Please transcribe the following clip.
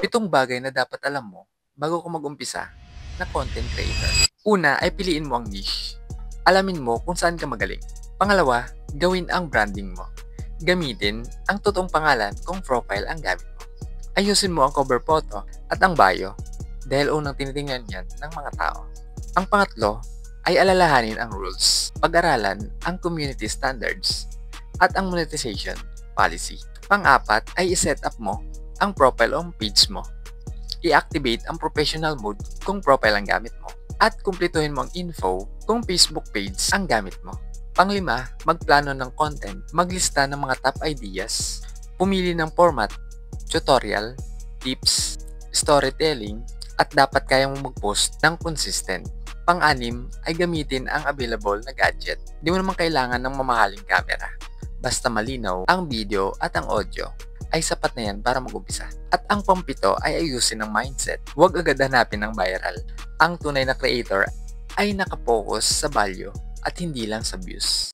Pitong bagay na dapat alam mo bago ka mag-umpisa na content creator. Una ay piliin mo ang niche. Alamin mo kung saan ka magaling. Pangalawa, gawin ang branding mo. Gamitin ang totoong pangalan kung profile ang gamit mo. Ayusin mo ang cover photo at ang bio dahil unang tinitingnan yan ng mga tao. Ang pangatlo ay alalahanin ang rules. Pag-aralan ang community standards at ang monetization policy. Pang-apat ay iset up mo ang profile on page mo. I-activate ang professional mode kung profile ang gamit mo. At kumpletuhin mo ang info kung Facebook page ang gamit mo. Panglima, magplano ng content, maglista ng mga top ideas, pumili ng format, tutorial, tips, storytelling, at dapat kaya mong mag-post ng consistent. Pang-anim ay gamitin ang available na gadget. Di mo naman kailangan ng mamahaling camera. Basta malinaw ang video at ang audio ay sapat na yan para mag-umpisa. At ang pampito ay ayusin ang mindset. Huwag agad hanapin ng viral. Ang tunay na creator ay nakapokus sa value at hindi lang sa views.